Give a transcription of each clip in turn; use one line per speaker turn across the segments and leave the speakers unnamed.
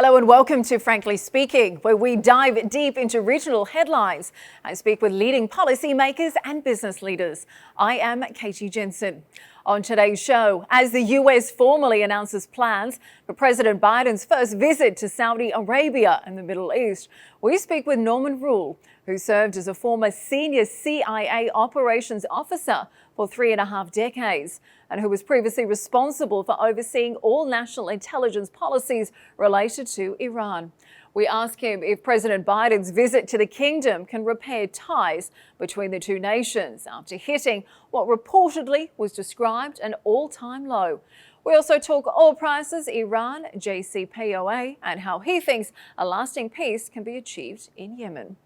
Hello and welcome to Frankly Speaking, where we dive deep into regional headlines and speak with leading policymakers and business leaders. I am Katie Jensen. On today's show, as the US formally announces plans for President Biden's first visit to Saudi Arabia and the Middle East, we speak with Norman Rule, who served as a former senior CIA operations officer for 3.5 decades, and who was previously responsible for overseeing all national intelligence policies related to Iran. We ask him if President Biden's visit to the kingdom can repair ties between the two nations after hitting what reportedly was described an all-time low. We also talk oil prices, Iran, JCPOA, and how he thinks a lasting peace can be achieved in Yemen.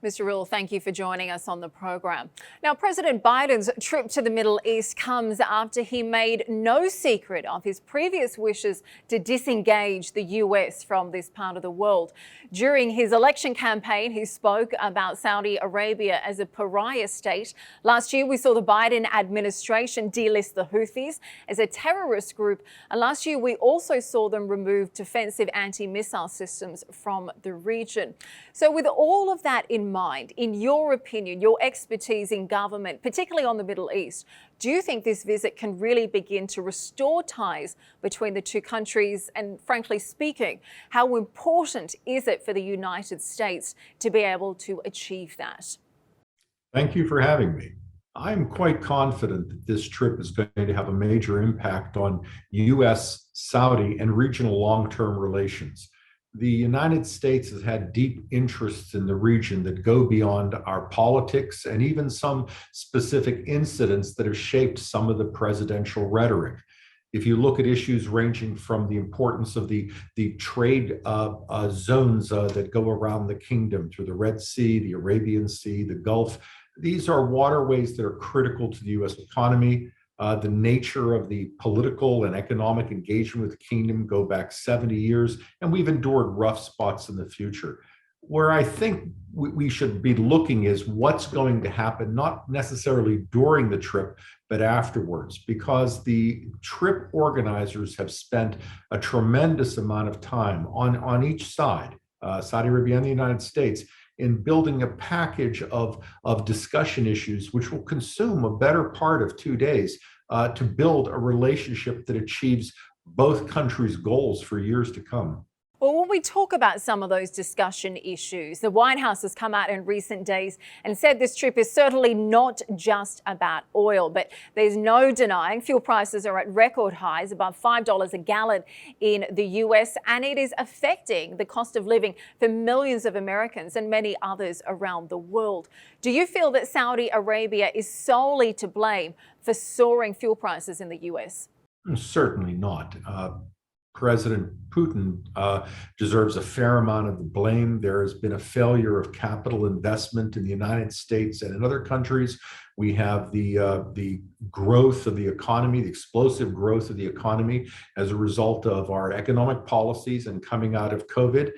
Mr. Rule, thank you for joining us on the program. Now, President Biden's trip to the Middle East comes after he made no secret of his previous wishes to disengage the US from this part of the world. During his election campaign, he spoke about Saudi Arabia as a pariah state. Last year, we saw the Biden administration delist the Houthis as a terrorist group. And last year, we also saw them remove defensive anti-missile systems from the region. So with all of that in mind, in your opinion, your expertise in government, particularly on the Middle East, do you think this visit can really begin to restore ties between the two countries? And frankly speaking, how important is it for the United States to be able to achieve that?
Thank you for having me. I'm quite confident that this trip is going to have a major impact on U.S., Saudi, and regional long-term relations. The United States has had deep interests in the region that go beyond our politics and even some specific incidents that have shaped some of the presidential rhetoric. If you look at issues ranging from the importance of the trade zones that go around the kingdom through the Red Sea, the Arabian Sea, the Gulf, these are waterways that are critical to the U.S. economy. The nature of the political and economic engagement with the kingdom go back 70 years, and we've endured rough spots in the future. Where I think we should be looking is what's going to happen, not necessarily during the trip, but afterwards, because the trip organizers have spent a tremendous amount of time on each side, Saudi Arabia and the United States, in building a package of discussion issues, which will consume a better part of 2 days to build a relationship that achieves both countries' goals for years to come.
Well, when we talk about some of those discussion issues, the White House has come out in recent days and said this trip is certainly not just about oil, but there's no denying fuel prices are at record highs, above $5 a gallon in the US, and it is affecting the cost of living for millions of Americans and many others around the world. Do you feel that Saudi Arabia is solely to blame for soaring fuel prices in the US?
Certainly not. President Putin deserves a fair amount of the blame. There has been a failure of capital investment in the United States and in other countries. We have the growth of the economy, the explosive growth of the economy as a result of our economic policies and coming out of COVID.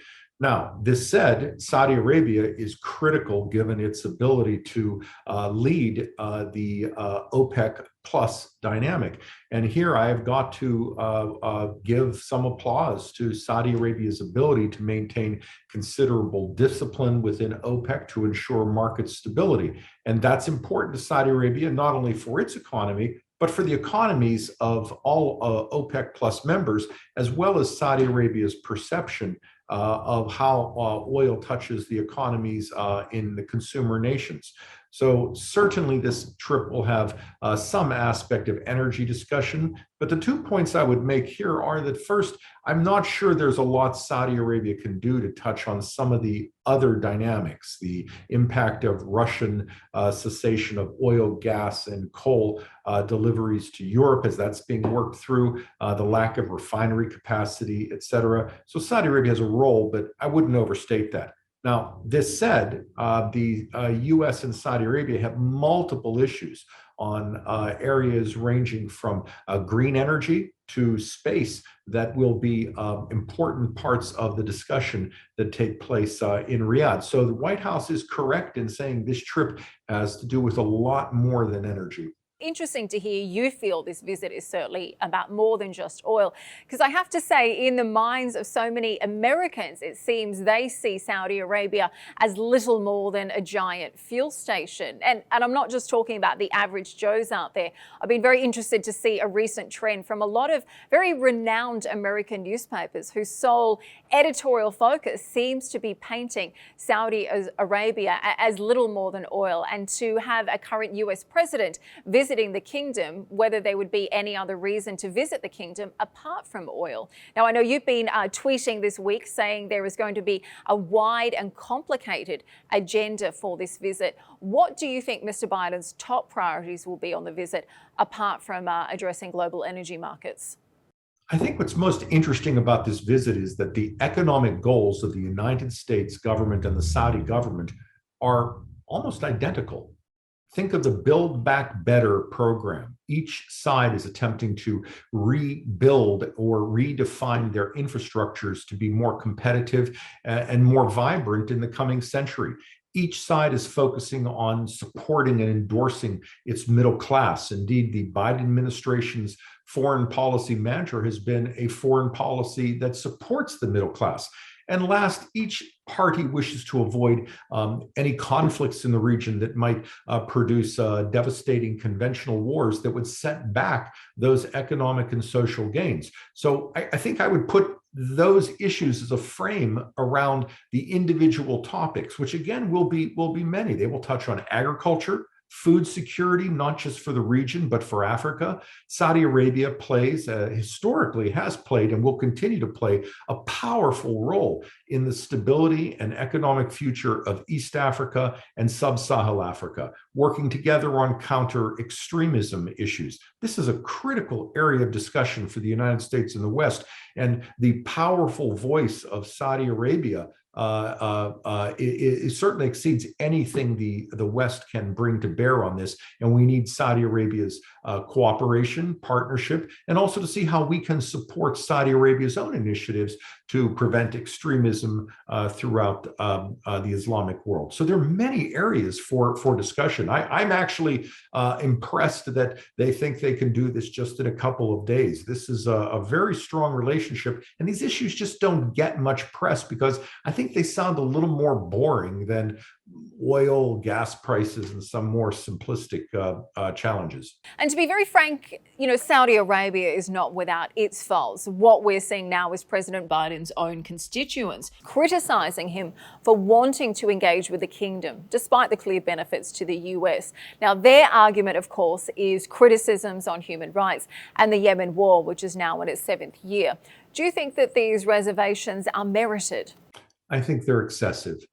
Now, this said, Saudi Arabia is critical given its ability to lead the OPEC plus dynamic. And here I have got to give some applause to Saudi Arabia's ability to maintain considerable discipline within OPEC to ensure market stability. And that's important to Saudi Arabia, not only for its economy, but for the economies of all OPEC plus members, as well as Saudi Arabia's perception of how oil touches the economies in the consumer nations. So certainly this trip will have some aspect of energy discussion, but the 2 points I would make here are that first, I'm not sure there's a lot Saudi Arabia can do to touch on some of the other dynamics, the impact of Russian cessation of oil, gas, and coal deliveries to Europe as that's being worked through, the lack of refinery capacity, et cetera. So Saudi Arabia has a role, but I wouldn't overstate that. Now, this said, the US and Saudi Arabia have multiple issues on areas ranging from green energy to space that will be important parts of the discussion that take place in Riyadh. So the White House is correct in saying this trip has to do with a lot more than energy.
Interesting to hear you feel this visit is certainly about more than just oil. Because I have to say, in the minds of so many Americans, it seems they see Saudi Arabia as little more than a giant fuel station. And I'm not just talking about the average Joes out there. I've been very interested to see a recent trend from a lot of very renowned American newspapers whose sole editorial focus seems to be painting Saudi Arabia as little more than oil. And to have a current US president visiting the kingdom, whether there would be any other reason to visit the kingdom apart from oil. Now, I know you've been tweeting this week saying there is going to be a wide and complicated agenda for this visit. What do you think Mr. Biden's top priorities will be on the visit apart from addressing global energy markets?
I think what's most interesting about this visit is that the economic goals of the United States government and the Saudi government are almost identical. Think of the Build Back Better program. Each side is attempting to rebuild or redefine their infrastructures to be more competitive and more vibrant in the coming century. Each side is focusing on supporting and endorsing its middle class. Indeed, the Biden administration's foreign policy mantra has been a foreign policy that supports the middle class. And last, each party wishes to avoid any conflicts in the region that might produce devastating conventional wars that would set back those economic and social gains. So I think I would put those issues as a frame around the individual topics, which again will be many. They will touch on agriculture, food security, not just for the region, but for Africa. Saudi Arabia plays, historically has played and will continue to play a powerful role in the stability and economic future of East Africa and Sub-Saharan Africa, working together on counter-extremism issues. This is a critical area of discussion for the United States and the West, and the powerful voice of Saudi Arabia it certainly exceeds anything the West can bring to bear on this. And we need Saudi Arabia's cooperation, partnership, and also to see how we can support Saudi Arabia's own initiatives to prevent extremism throughout the Islamic world. So there are many areas for discussion. I'm actually impressed that they think they can do this just in a couple of days. This is a very strong relationship, and these issues just don't get much press because I think they sound a little more boring than oil, gas prices, and some more simplistic challenges.
And to be very frank, Saudi Arabia is not without its faults. What we're seeing now is President Biden's own constituents criticizing him for wanting to engage with the kingdom, despite the clear benefits to the US. Now, their argument, of course, is criticisms on human rights and the Yemen war, which is now in its 7th year. Do you think that these reservations are merited?
I think they're excessive.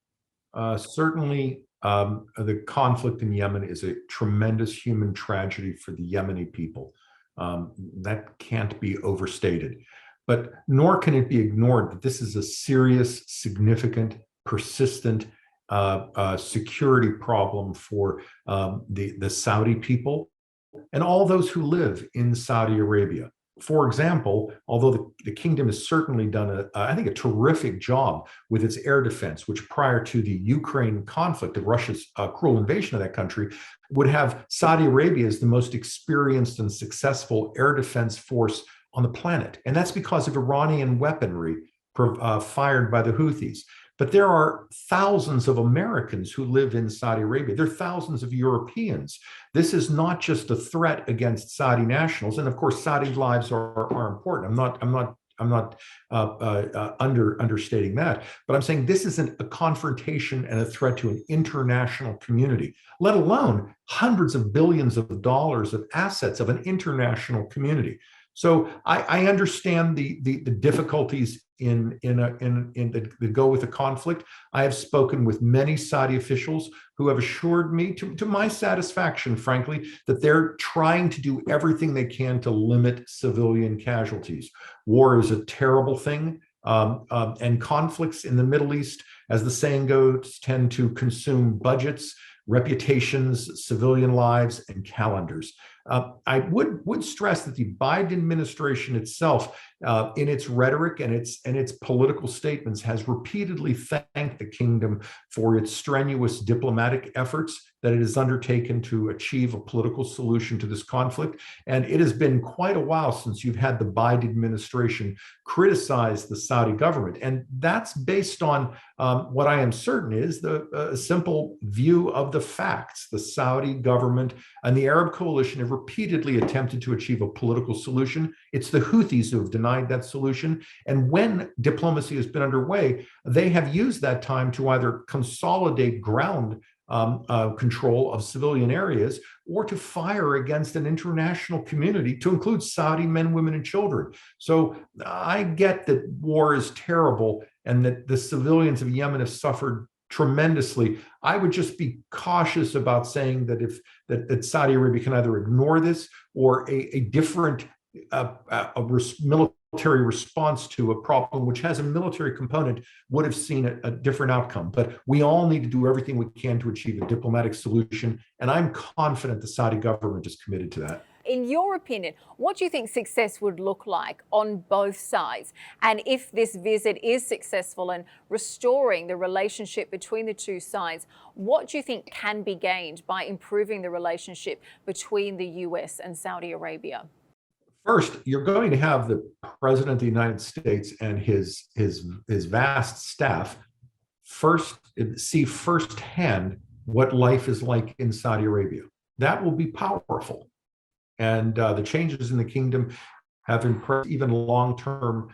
Certainly, the conflict in Yemen is a tremendous human tragedy for the Yemeni people. That can't be overstated. But nor can it be ignored that this is a serious, significant, persistent security problem for the Saudi people and all those who live in Saudi Arabia. For example, although the kingdom has certainly done, I think, a terrific job with its air defense, which prior to the Ukraine conflict of Russia's cruel invasion of that country, would have Saudi Arabia as the most experienced and successful air defense force on the planet. And that's because of Iranian weaponry fired by the Houthis. But there are thousands of Americans who live in Saudi Arabia. There are thousands of Europeans. This is not just a threat against Saudi nationals. And of course, Saudi lives are important. I'm not understating that, but I'm saying this isn't a confrontation and a threat to an international community, let alone hundreds of billions of dollars of assets of an international community. So I understand the difficulties that go with the conflict. I have spoken with many Saudi officials who have assured me, to my satisfaction, frankly, that they're trying to do everything they can to limit civilian casualties. War is a terrible thing, and conflicts in the Middle East, as the saying goes, tend to consume budgets. reputations, civilian lives, and calendars. I would stress that the Biden administration itself, in its rhetoric and its political statements, has repeatedly thanked the kingdom for its strenuous diplomatic efforts that it has undertaken to achieve a political solution to this conflict. And it has been quite a while since you've had the Biden administration criticize the Saudi government. And that's based on what I am certain is the simple view of the facts. The Saudi government and the Arab coalition have repeatedly attempted to achieve a political solution. It's the Houthis who have denied that solution. And when diplomacy has been underway, they have used that time to either consolidate ground control of civilian areas or to fire against an international community, to include Saudi men, women, and children. So I get that war is terrible and that the civilians of Yemen have suffered tremendously. I would just be cautious about saying that Saudi Arabia can either ignore this or a different military response to a problem which has a military component would have seen a different outcome. But we all need to do everything we can to achieve a diplomatic solution, and I'm confident the Saudi government is committed to that.
In your opinion, what do you think success would look like on both sides? And if this visit is successful in restoring the relationship between the two sides, what do you think can be gained by improving the relationship between the US and Saudi Arabia?
First, you're going to have the President of the United States and his vast staff see firsthand what life is like in Saudi Arabia. That will be powerful. And the changes in the kingdom have impressed even long-term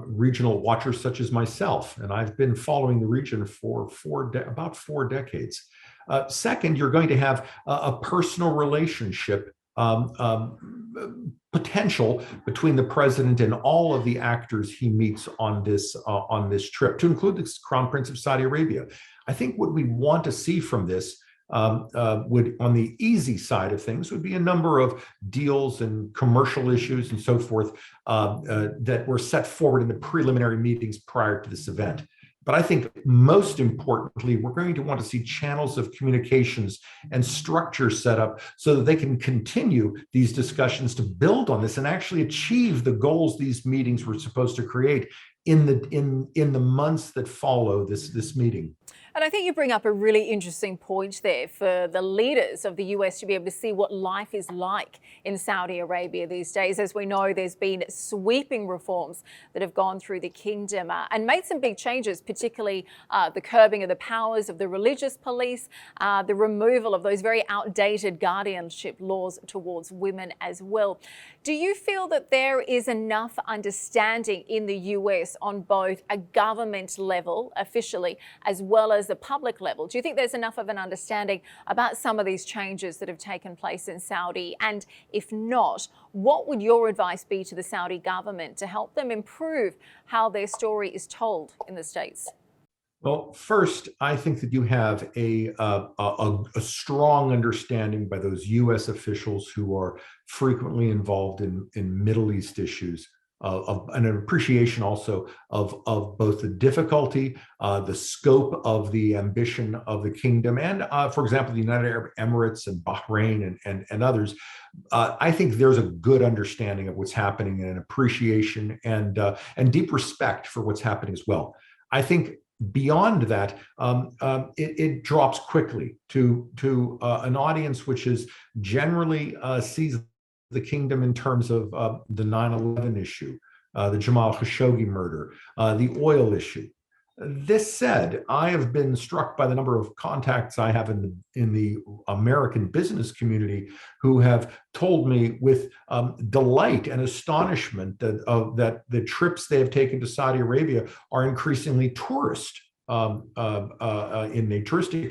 regional watchers such as myself. And I've been following the region for about 4 decades. Second, you're going to have a personal relationship potential between the president and all of the actors he meets on this trip, to include the Crown Prince of Saudi Arabia. I think what we want to see from this would, on the easy side of things, would be a number of deals and commercial issues and so forth that were set forward in the preliminary meetings prior to this event. But I think most importantly, we're going to want to see channels of communications and structure set up so that they can continue these discussions to build on this and actually achieve the goals these meetings were supposed to create in the months that follow this meeting.
And I think you bring up a really interesting point there for the leaders of the US to be able to see what life is like in Saudi Arabia these days. As we know, there's been sweeping reforms that have gone through the kingdom and made some big changes, particularly the curbing of the powers of the religious police, the removal of those very outdated guardianship laws towards women as well. Do you feel that there is enough understanding in the US on both a government level, officially, as well as the public level? Do you think there's enough of an understanding about some of these changes that have taken place in Saudi? And if not, what would your advice be to the Saudi government to help them improve how their story is told in the States?
Well, first, I think that you have a strong understanding by those U.S. officials who are frequently involved in Middle East issues, and an appreciation also of both the difficulty, the scope of the ambition of the kingdom, and, for example, the United Arab Emirates and Bahrain and others. I think there's a good understanding of what's happening and an appreciation and deep respect for what's happening as well. I think beyond that, it drops quickly to an audience which is generally sees the kingdom in terms of the 9/11 issue, the Jamal Khashoggi murder, the oil issue. This said, I have been struck by the number of contacts I have in the American business community who have told me with delight and astonishment that the trips they have taken to Saudi Arabia are increasingly touristic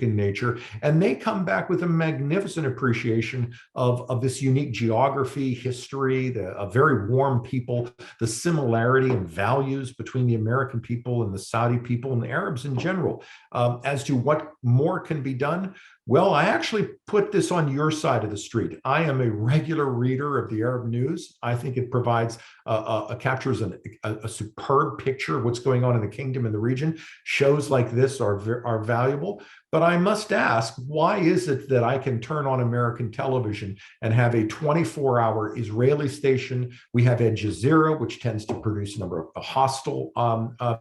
in nature, and they come back with a magnificent appreciation of this unique geography, history, a very warm people, the similarity and values between the American people and the Saudi people and the Arabs in general. As to what more can be done, well, I actually put this on your side of the street. I am a regular reader of the Arab news. I think it provides captures a superb picture of what's going on in the kingdom and the region. Shows like this are valuable. But I must ask, why is it that I can turn on American television and have a 24-hour Israeli station? We have Al Jazeera, which tends to produce a number of hostile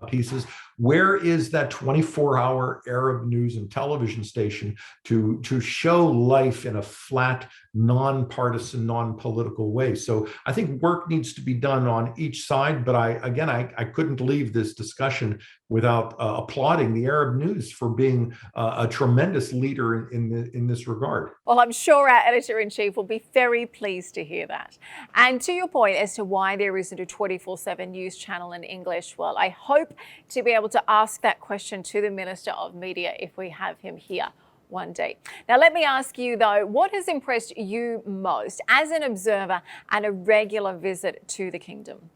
pieces. Where is that 24-hour Arab news and television station to show life in a flat, nonpartisan, non-political way? So I think work needs to be done on each side. But I couldn't leave this discussion without applauding the Arab News for being a tremendous leader in this regard.
Well, I'm sure our editor-in-chief will be very pleased to hear that. And to your point as to why there isn't a 24/7 news channel in English, well, I hope to be able to ask that question to the Minister of Media if we have him here one day. Now, let me ask you, though, what has impressed you most as an observer and a regular visit to the kingdom?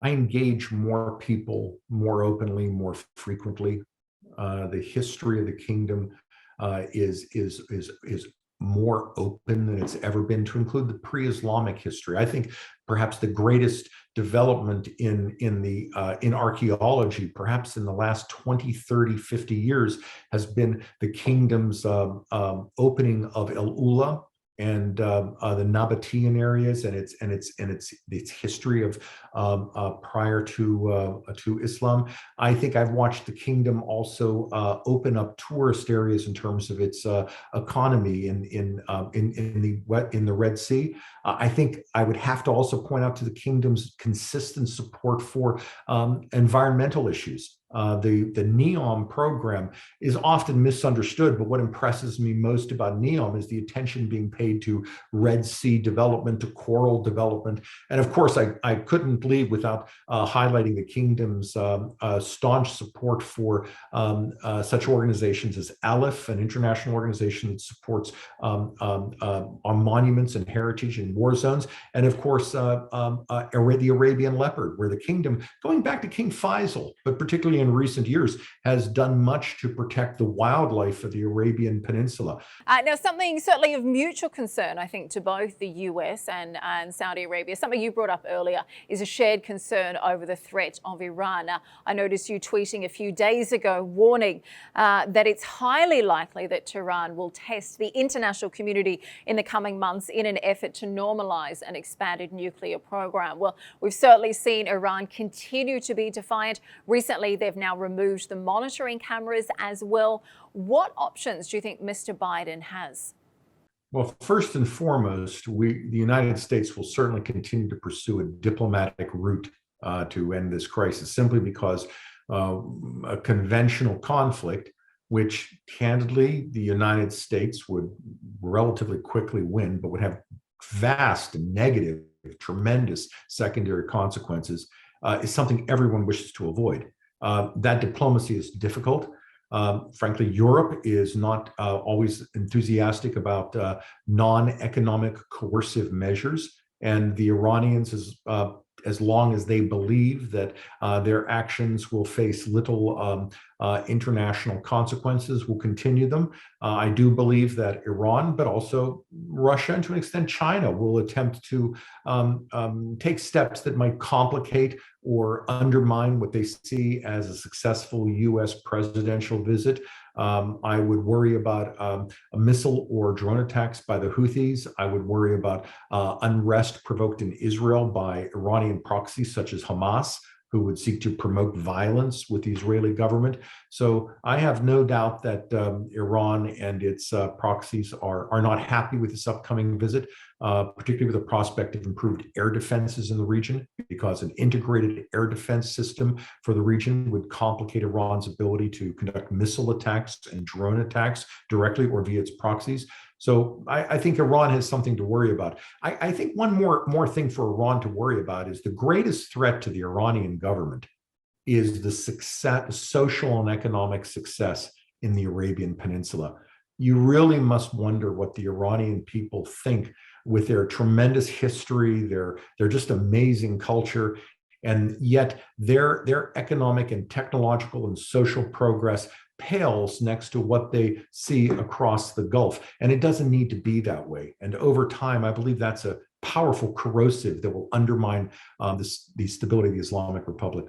I engage more people more openly, more frequently. The history of the kingdom is more open than it's ever been, to include the pre-Islamic history. I think perhaps the greatest development in archaeology, perhaps in the last 20, 30, 50 years, has been the kingdom's opening of El Ula and the Nabatean areas, and its history of prior to Islam. I think I've watched the kingdom also open up tourist areas in terms of its economy in the Red Sea. I think I would have to also point out to the kingdom's consistent support for environmental issues. The NEOM program is often misunderstood, but what impresses me most about NEOM is the attention being paid to Red Sea development, to coral development. And of course, I couldn't leave without highlighting the kingdom's staunch support for such organizations as Aleph, an international organization that supports on monuments and heritage in war zones. And of course, the Arabian leopard, where the kingdom, going back to King Faisal, but particularly in recent years, has done much to protect the wildlife of the Arabian Peninsula.
Now, something certainly of mutual concern, I think, to both the US and Saudi Arabia, something you brought up earlier, is a shared concern over the threat of Iran. I noticed you tweeting a few days ago warning that it's highly likely that Tehran will test the international community in the coming months in an effort to normalize an expanded nuclear program. Well, we've certainly seen Iran continue to be defiant. Recently, they've now removed the monitoring cameras as well. What options do you think Mr. Biden has?
Well, first and foremost, the United States will certainly continue to pursue a diplomatic route to end this crisis, simply because a conventional conflict, which candidly the United States would relatively quickly win, but would have vast negative, tremendous secondary consequences, is something everyone wishes to avoid. That diplomacy is difficult. Frankly, Europe is not always enthusiastic about non-economic coercive measures, and the Iranians, as long as they believe that their actions will face little international consequences, will continue them. I do believe that Iran, but also Russia, and to an extent China, will attempt to take steps that might complicate or undermine what they see as a successful US presidential visit. I would worry about a missile or drone attacks by the Houthis. I would worry about unrest provoked in Israel by Iranian proxies such as Hamas, who would seek to promote violence with the Israeli government. So I have no doubt that Iran and its proxies are not happy with this upcoming visit, particularly with the prospect of improved air defenses in the region, because an integrated air defense system for the region would complicate Iran's ability to conduct missile attacks and drone attacks directly or via its proxies. So I think Iran has something to worry about. I think one more thing for Iran to worry about is the greatest threat to the Iranian government is the success, social and economic success in the Arabian Peninsula. You really must wonder what the Iranian people think, with their tremendous history, their just amazing culture, and yet their economic and technological and social progress pales next to what they see across the Gulf. And it doesn't need to be that way. And over time, I believe that's a powerful corrosive that will undermine the stability of the Islamic Republic.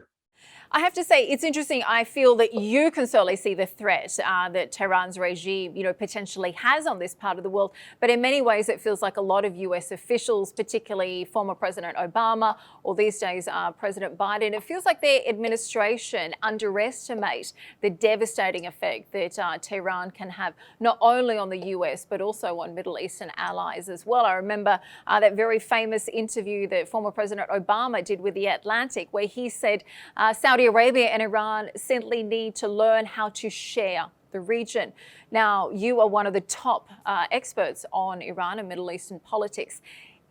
I have to say, it's interesting. I feel that you can certainly see the threat that Tehran's regime, potentially has on this part of the world. But in many ways, it feels like a lot of US officials, particularly former President Obama or these days President Biden, it feels like their administration underestimate the devastating effect that Tehran can have not only on the US, but also on Middle Eastern allies as well. I remember that very famous interview that former President Obama did with The Atlantic, where he said Saudi Arabia and Iran simply need to learn how to share the region. Now, you are one of the top experts on Iran and Middle Eastern politics.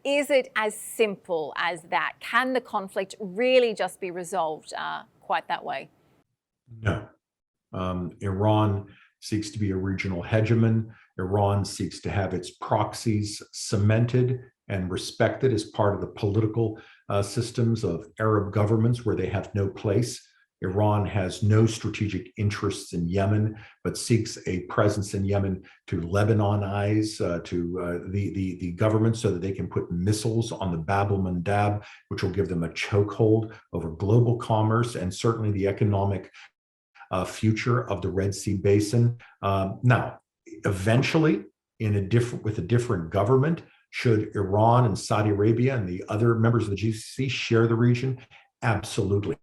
Is it as simple as that? Can the conflict really just be resolved quite that way?
No. Iran seeks to be a regional hegemon. Iran seeks to have its proxies cemented and respected as part of the political systems of Arab governments where they have no place. Iran has no strategic interests in Yemen, but seeks a presence in Yemen to Lebanonize the government so that they can put missiles on the Bab el-Mandab, which will give them a chokehold over global commerce and certainly the economic future of the Red Sea Basin. Now, eventually, with a different government, should Iran and Saudi Arabia and the other members of the GCC share the region? Absolutely.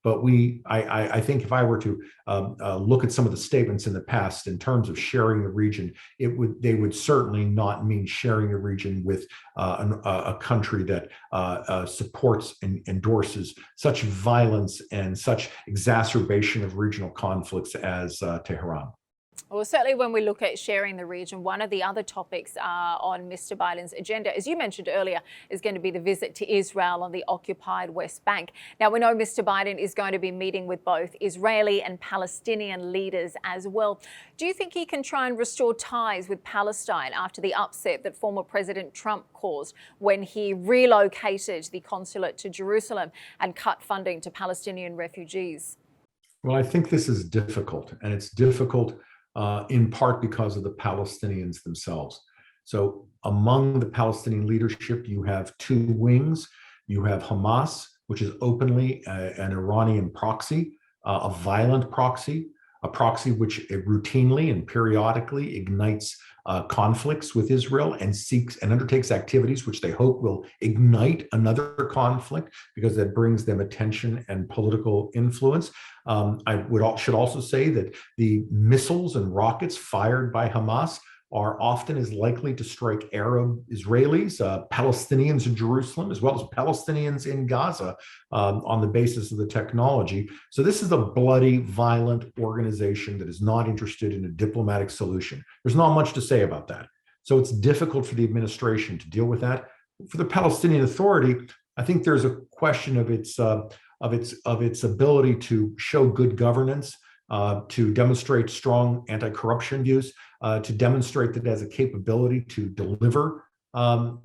But I think if I were to look at some of the statements in the past in terms of sharing the region, they would certainly not mean sharing the region with a country that supports and endorses such violence and such exacerbation of regional conflicts as Tehran.
Well, certainly when we look at sharing the region, one of the other topics on Mr. Biden's agenda, as you mentioned earlier, is going to be the visit to Israel on the occupied West Bank. Now, we know Mr. Biden is going to be meeting with both Israeli and Palestinian leaders as well. Do you think he can try and restore ties with Palestine after the upset that former President Trump caused when he relocated the consulate to Jerusalem and cut funding to Palestinian refugees?
Well, I think this is difficult, and it's difficult in part because of the Palestinians themselves. So among the Palestinian leadership, you have two wings. You have Hamas, which is openly an Iranian proxy, a violent proxy, a proxy which routinely and periodically ignites conflicts with Israel and seeks and undertakes activities which they hope will ignite another conflict because that brings them attention and political influence. Should also say that the missiles and rockets fired by Hamas are often as likely to strike Arab Israelis, Palestinians in Jerusalem, as well as Palestinians in Gaza on the basis of the technology. So this is a bloody, violent organization that is not interested in a diplomatic solution. There's not much to say about that. So it's difficult for the administration to deal with that. For the Palestinian Authority, I think there's a question of its ability to show good governance, to demonstrate strong anti-corruption views, to demonstrate that it has a capability to deliver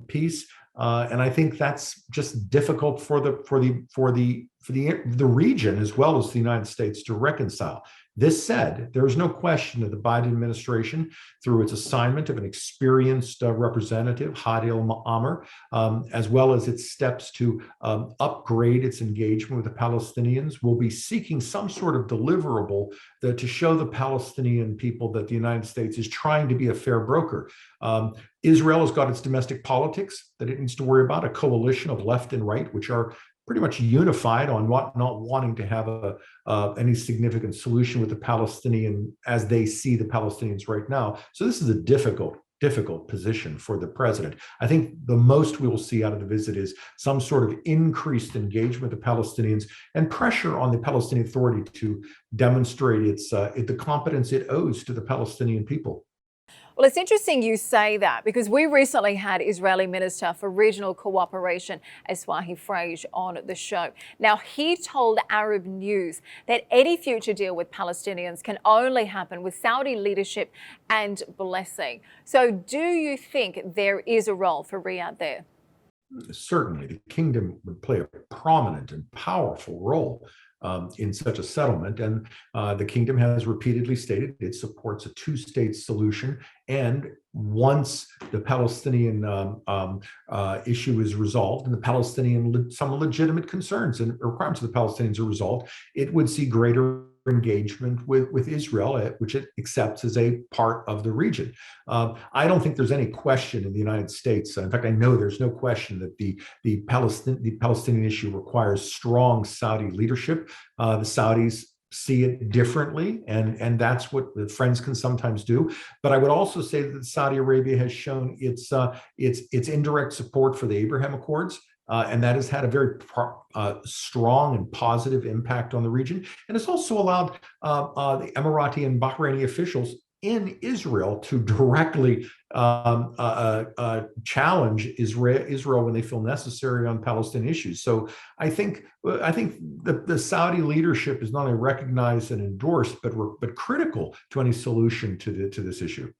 peace, and I think that's just difficult for the region as well as the United States to reconcile. This said, there is no question that the Biden administration, through its assignment of an experienced representative, Hadi al-Amr, as well as its steps to upgrade its engagement with the Palestinians, will be seeking some sort of deliverable to show the Palestinian people that the United States is trying to be a fair broker. Israel has got its domestic politics that it needs to worry about, a coalition of left and right, which are pretty much unified on not wanting to have any significant solution with the Palestinian as they see the Palestinians right now. So this is a difficult position for the president. I think the most we will see out of the visit is some sort of increased engagement with the Palestinians and pressure on the Palestinian Authority to demonstrate the competence it owes to the Palestinian people.
Well, it's interesting you say that because we recently had Israeli Minister for Regional Cooperation, Eswahi Frage, on the show. Now, he told Arab News that any future deal with Palestinians can only happen with Saudi leadership and blessing. So do you think there is a role for Riyadh there?
Certainly, the kingdom would play a prominent and powerful role in such a settlement. And the kingdom has repeatedly stated it supports a two-state solution. And once the Palestinian issue is resolved and the Palestinian, some legitimate concerns and requirements of the Palestinians are resolved, it would see greater engagement with Israel, which it accepts as a part of the region. I don't think there's any question in the United States. In fact, I know there's no question that the Palestinian issue requires strong Saudi leadership. The Saudis see it differently, and that's what the friends can sometimes do. But I would also say that Saudi Arabia has shown its indirect support for the Abraham Accords. And that has had a very strong and positive impact on the region. And it's also allowed the Emirati and Bahraini officials in Israel to directly challenge Israel when they feel necessary on Palestinian issues. So I think the Saudi leadership is not only recognized and endorsed, but critical to any solution to this issue.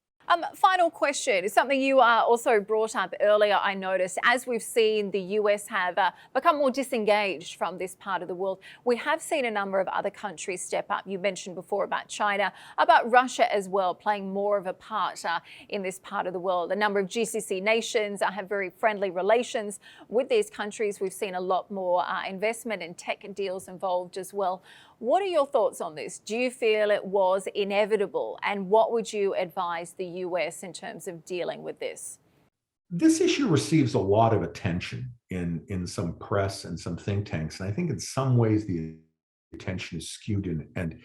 Final question is something you also brought up earlier, I noticed. As we've seen the US have become more disengaged from this part of the world, we have seen a number of other countries step up. You mentioned before about China, about Russia as well, playing more of a part in this part of the world. A number of GCC nations have very friendly relations with these countries. We've seen a lot more investment and tech deals involved as well. What are your thoughts on this? Do you feel it was inevitable? And what would you advise the US in terms of dealing with this?
This issue receives a lot of attention in some press and some think tanks. And I think in some ways the attention is skewed and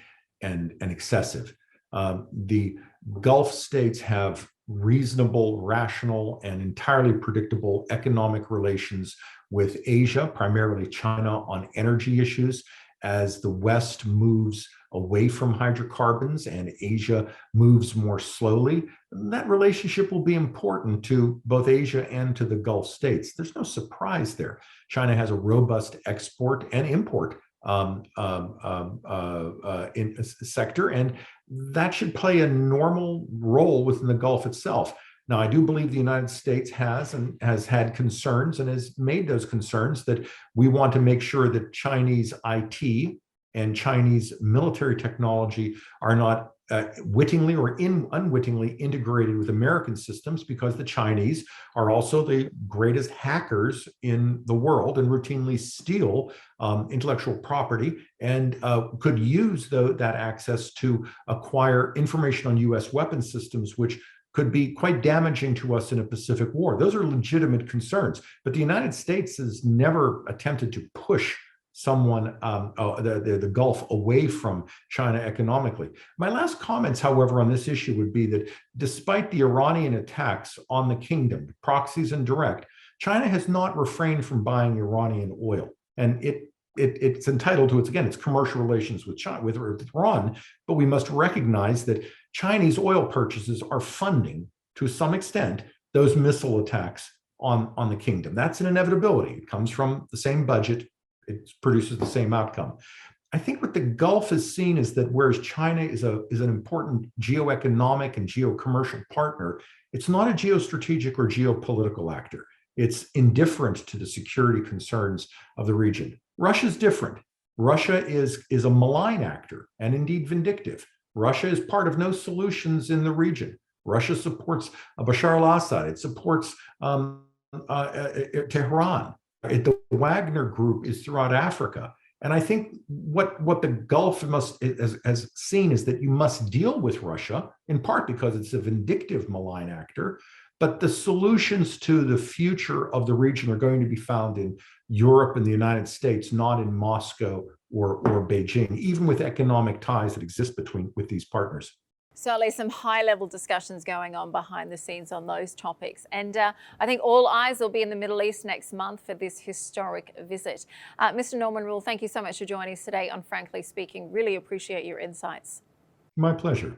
excessive. The Gulf states have reasonable, rational, and entirely predictable economic relations with Asia, primarily China, on energy issues. As the West moves away from hydrocarbons and Asia moves more slowly, that relationship will be important to both Asia and to the Gulf states. There's no surprise there. China has a robust export and import sector, and that should play a normal role within the Gulf itself. Now, I do believe the United States has had concerns and has made those concerns that we want to make sure that Chinese IT and Chinese military technology are not wittingly or unwittingly integrated with American systems, because the Chinese are also the greatest hackers in the world and routinely steal intellectual property and could use that access to acquire information on US weapons systems, which could be quite damaging to us in a Pacific war. Those are legitimate concerns, but the United States has never attempted to push the Gulf away from China economically. My last comments, however, on this issue would be that despite the Iranian attacks on the kingdom, proxies and direct, China has not refrained from buying Iranian oil. And it's entitled to its commercial relations with China, with Iran, but we must recognize that Chinese oil purchases are funding, to some extent, those missile attacks on the kingdom. That's an inevitability. It comes from the same budget. It produces the same outcome. I think what the Gulf has seen is that whereas China is an important geoeconomic and geocommercial partner, it's not a geostrategic or geopolitical actor. It's indifferent to the security concerns of the region. Russia's different. Russia is a malign actor and indeed vindictive. Russia is part of no solutions in the region. Russia supports Bashar al-Assad. It supports Tehran. The Wagner Group is throughout Africa. And I think what the Gulf has seen is that you must deal with Russia, in part because it's a vindictive, malign actor. But the solutions to the future of the region are going to be found in Europe and the United States, not in Moscow or Beijing, even with economic ties that exist with these partners.
Certainly some high-level discussions going on behind the scenes on those topics. And I think all eyes will be in the Middle East next month for this historic visit. Mr. Norman Rule, thank you so much for joining us today on Frankly Speaking. Really appreciate your insights.
My pleasure.